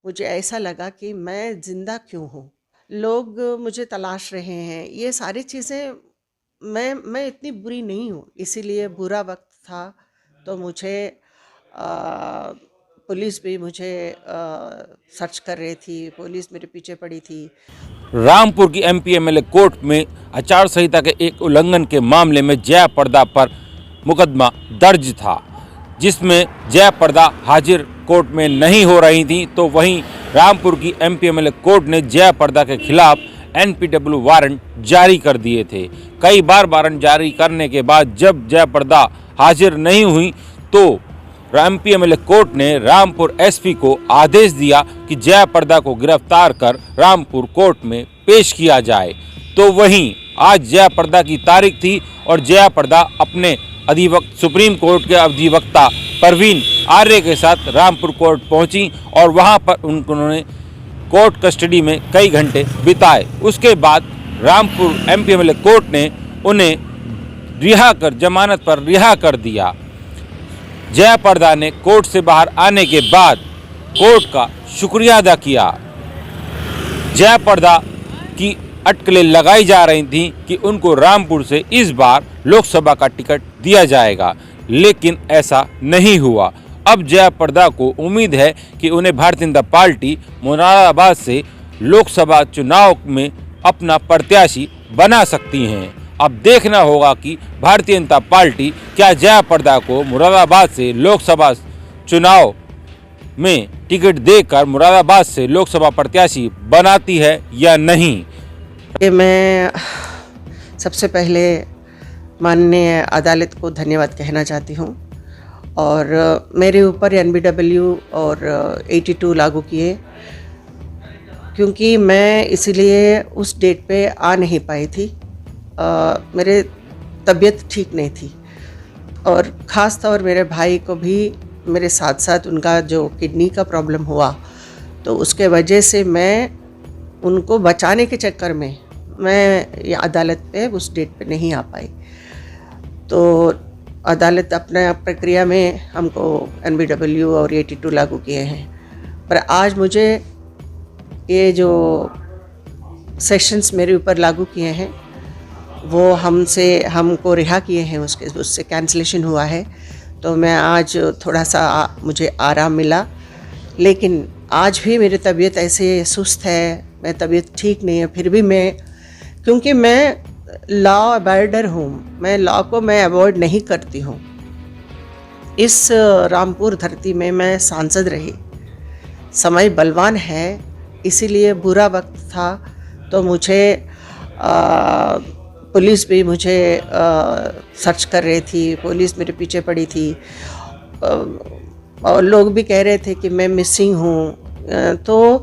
मुझे ऐसा लगा कि मैं ज़िंदा क्यों हूँ? लोग मुझे तलाश रहे हैं, ये सारी चीज़ें मैं इतनी बुरी नहीं हूँ, इसीलिए बुरा वक़्त था तो मुझे पुलिस भी मुझे सर्च कर रही थी, पुलिस मेरे पीछे पड़ी थी। रामपुर की एमपी एमएलए कोर्ट में आचार संहिता के एक उल्लंघन के मामले में जया प्रदा पर मुकदमा दर्ज था, जिसमें जया प्रदा हाजिर कोर्ट में नहीं हो रही थी। तो वहीं रामपुर की एमपी एमएलए कोर्ट ने जया प्रदा के खिलाफ एनपीडब्ल्यू वारंट जारी कर दिए थे। कई बार वारंट जारी करने के बाद जब जया प्रदा हाजिर नहीं हुई तो एमपी एमएलए कोर्ट ने रामपुर एसपी को आदेश दिया कि जया प्रदा को गिरफ्तार कर रामपुर कोर्ट में पेश किया जाए। तो वहीं आज जया प्रदा की तारीख थी और जया प्रदा अपने सुप्रीम कोर्ट के अधिवक्ता परवीन आर्य के साथ रामपुर कोर्ट पहुंची और वहां पर उन्होंने कोर्ट कस्टडी में कई घंटे बिताए। उसके बाद रामपुर एमपी एमएलए कोर्ट ने उन्हें जमानत पर रिहा कर दिया। जया प्रदा ने कोर्ट से बाहर आने के बाद कोर्ट का शुक्रिया अदा किया। जया प्रदा की अटकलें लगाई जा रही थीं कि उनको रामपुर से इस बार लोकसभा का टिकट दिया जाएगा, लेकिन ऐसा नहीं हुआ। अब जया प्रदा को उम्मीद है कि उन्हें भारतीय जनता पार्टी मुरादाबाद से लोकसभा चुनाव में अपना प्रत्याशी बना सकती हैं। अब देखना होगा कि भारतीय जनता पार्टी क्या जया प्रदा को मुरादाबाद से लोकसभा चुनाव में टिकट देकर मुरादाबाद से लोकसभा प्रत्याशी बनाती है या नहीं। मैं सबसे पहले माननीय अदालत को धन्यवाद कहना चाहती हूँ और मेरे ऊपर एनबीडब्ल्यू और 82 लागू किए, क्योंकि मैं इसलिए उस डेट पे आ नहीं पाई थी। मेरे तबीयत ठीक नहीं थी और ख़ास तौर मेरे भाई को भी मेरे साथ साथ उनका जो किडनी का प्रॉब्लम हुआ, तो उसके वजह से मैं उनको बचाने के चक्कर में मैं अदालत पे उस डेट पे नहीं आ पाई। तो अदालत अपना प्रक्रिया में हमको एनबीडब्ल्यू और 82 लागू किए हैं, पर आज मुझे ये जो सेशंस मेरे ऊपर लागू किए हैं वो हमको रिहा किए हैं, उससे कैंसिलेशन हुआ है। तो मैं आज थोड़ा सा मुझे आराम मिला, लेकिन आज भी मेरी तबीयत ऐसे सुस्त है, मैं तबीयत ठीक नहीं है। फिर भी क्योंकि मैं लॉ अबाइडर हूँ, मैं लॉ को मैं अवॉइड नहीं करती हूँ। इस रामपुर धरती में मैं सांसद रही, समय बलवान है, इसीलिए बुरा वक्त था तो मुझे पुलिस भी मुझे सर्च कर रही थी, पुलिस मेरे पीछे पड़ी थी और लोग भी कह रहे थे कि मैं मिसिंग हूँ, तो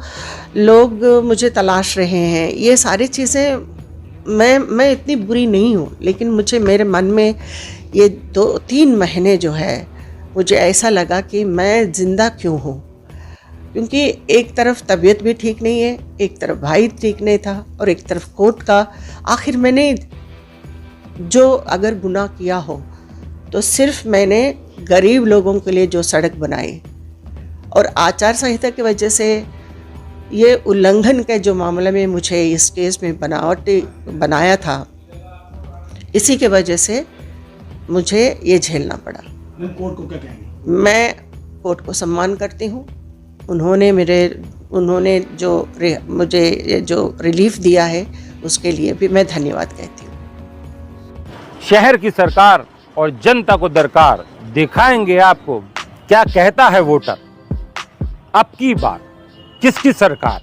लोग मुझे तलाश रहे हैं। ये सारी चीज़ें मैं इतनी बुरी नहीं हूँ, लेकिन मेरे मन में ये 2-3 महीने जो है मुझे ऐसा लगा कि मैं ज़िंदा क्यों हूँ, क्योंकि एक तरफ तबीयत भी ठीक नहीं है, एक तरफ भाई ठीक नहीं था और एक तरफ कोर्ट का। आखिर मैंने जो अगर गुनाह किया हो तो सिर्फ मैंने गरीब लोगों के लिए जो सड़क बनाई और आचार संहिता की वजह से ये उल्लंघन के जो मामले में मुझे इस केस में बनाया था, इसी के वजह से मुझे ये झेलना पड़ा। कोर्ट को क्या कहेंगे? मैं कोर्ट को सम्मान करती हूँ। उन्होंने मुझे जो रिलीफ दिया है उसके लिए भी मैं धन्यवाद कहती हूँ। शहर की सरकार और जनता को दरकार दिखाएंगे आपको क्या कहता है वोटर। अब की बार किसकी सरकार।